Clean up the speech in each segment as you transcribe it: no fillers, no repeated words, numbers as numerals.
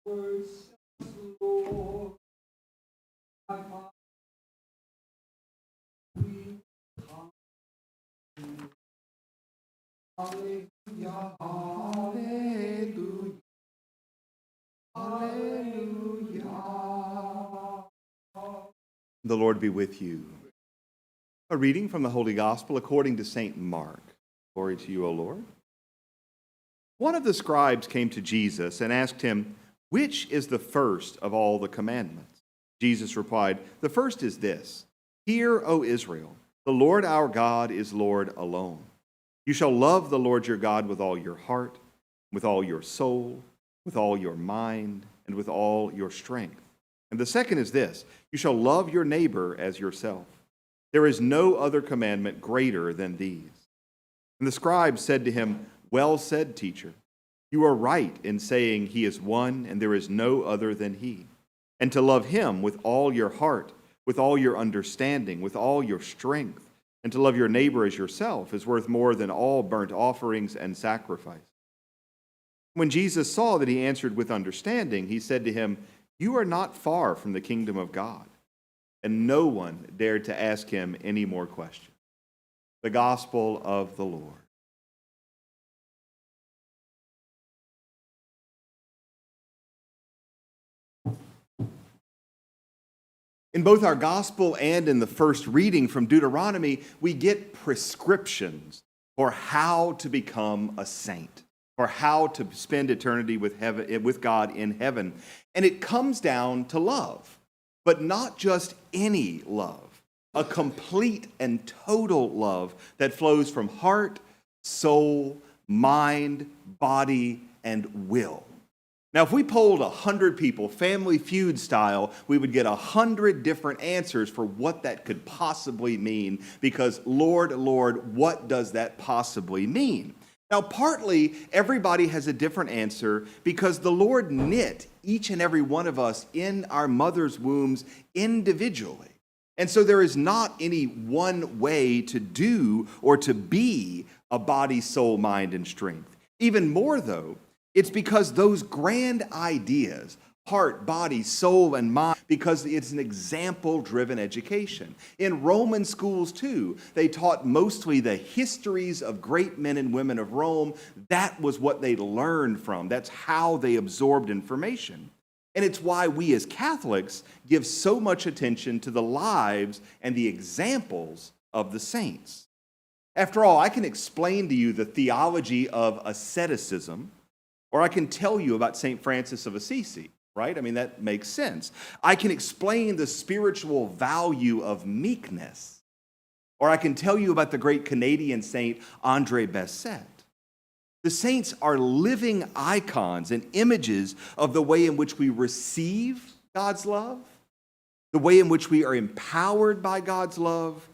Lord, my mind, we come to you. Hallelujah, hallelujah, hallelujah. The Lord be with you. A reading from the Holy Gospel according to St. Mark. Glory to you, O Lord. One of the scribes came to Jesus and asked him, "Which is the first of all the commandments?" Jesus replied, "The first is this: Hear, O Israel, the Lord our God is Lord alone. You shall love the Lord your God with all your heart, with all your soul, with all your mind, and with all your strength. And the second is this: you shall love your neighbor as yourself. There is no other commandment greater than these." And the scribe said to him, "Well said, teacher. You are right in saying he is one and there is no other than he. And to love him with all your heart, with all your understanding, with all your strength, and to love your neighbor as yourself is worth more than all burnt offerings and sacrifice." When Jesus saw that he answered with understanding, he said to him, "You are not far from the kingdom of God." And no one dared to ask him any more questions. The Gospel of the Lord. In both our Gospel and in the first reading from Deuteronomy, we get prescriptions for how to become a saint, for how to spend eternity with God in heaven. And it comes down to love, but not just any love, a complete and total love that flows from heart, soul, mind, body, and will. Now, if we polled 100 people, Family Feud style, we would get 100 different answers for what that could possibly mean, because, Lord, what does that possibly mean? Now, partly, everybody has a different answer because the Lord knit each and every one of us in our mother's wombs individually. And so there is not any one way to do or to be a body, soul, mind, and strength. Even more, though, it's because those grand ideas, heart, body, soul, and mind, because it's an example-driven education. In Roman schools, too, they taught mostly the histories of great men and women of Rome. That was what they learned from. That's how they absorbed information. And it's why we as Catholics give so much attention to the lives and the examples of the saints. After all, I can explain to you the theology of asceticism, or I can tell you about St. Francis of Assisi, right? I mean, that makes sense. I can explain the spiritual value of meekness, or I can tell you about the great Canadian saint, André Bessette. The saints are living icons and images of the way in which we receive God's love, the way in which we are empowered by God's love,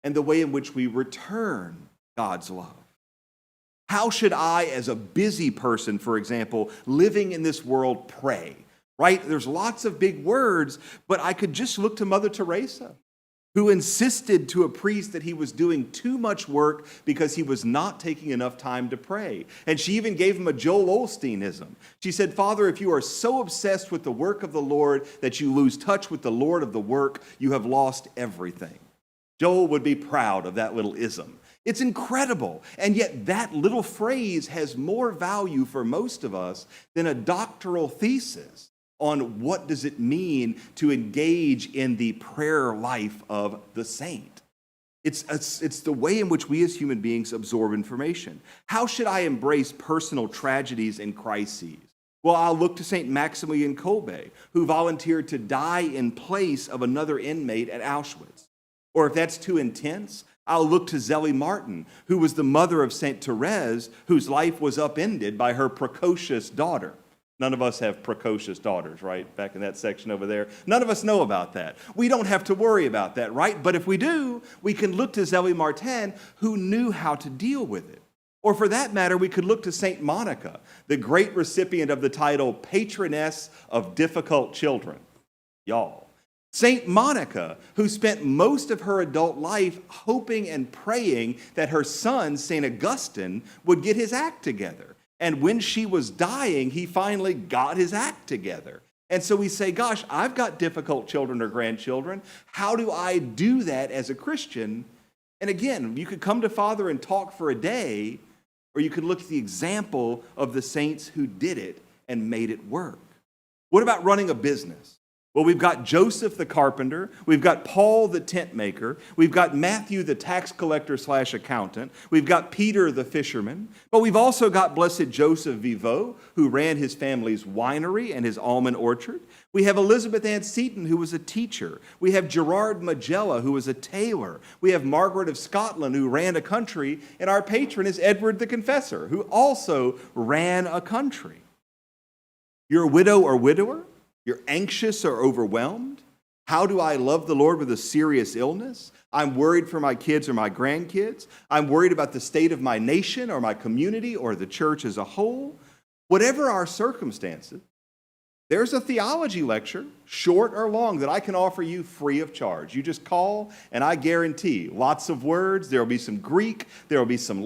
and the way in which we return God's love. How should I, as a busy person, for example, living in this world, pray? Right? There's lots of big words, but I could just look to Mother Teresa, who insisted to a priest that he was doing too much work because he was not taking enough time to pray. And she even gave him a Joel Osteenism. She said, "Father, if you are so obsessed with the work of the Lord that you lose touch with the Lord of the work, you have lost everything." Joel would be proud of that little ism. It's incredible. And yet that little phrase has more value for most of us than a doctoral thesis on what does it mean to engage in the prayer life of the saint. It's the way in which we as human beings absorb information. How should I embrace personal tragedies and crises? Well, I'll look to St. Maximilian Kolbe, who volunteered to die in place of another inmate at Auschwitz. Or if that's too intense, I'll look to Zélie Martin, who was the mother of St. Therese, whose life was upended by her precocious daughter. None of us have precocious daughters, right? Back in that section over there. None of us know about that. We don't have to worry about that, right? But if we do, we can look to Zélie Martin, who knew how to deal with it. Or for that matter, we could look to St. Monica, the great recipient of the title Patroness of Difficult Children. Y'all. St. Monica, who spent most of her adult life hoping and praying that her son, St. Augustine, would get his act together. And when she was dying, he finally got his act together. And so we say, gosh, I've got difficult children or grandchildren. How do I do that as a Christian? And again, you could come to Father and talk for a day, or you could look at the example of the saints who did it and made it work. What about running a business? Well, we've got Joseph the carpenter, we've got Paul the tent maker, we've got Matthew the tax collector / accountant, we've got Peter the fisherman, but we've also got blessed Joseph Viveau, who ran his family's winery and his almond orchard. We have Elizabeth Ann Seton, who was a teacher. We have Gerard Magella, who was a tailor. We have Margaret of Scotland, who ran a country, and our patron is Edward the Confessor, who also ran a country. You're a widow or widower? You're anxious or overwhelmed? How do I love the Lord with a serious illness? I'm worried for my kids or my grandkids. I'm worried about the state of my nation or my community or the church as a whole. Whatever our circumstances, there's a theology lecture, short or long, that I can offer you free of charge. You just call, and I guarantee lots of words. There will be some Greek. There will be some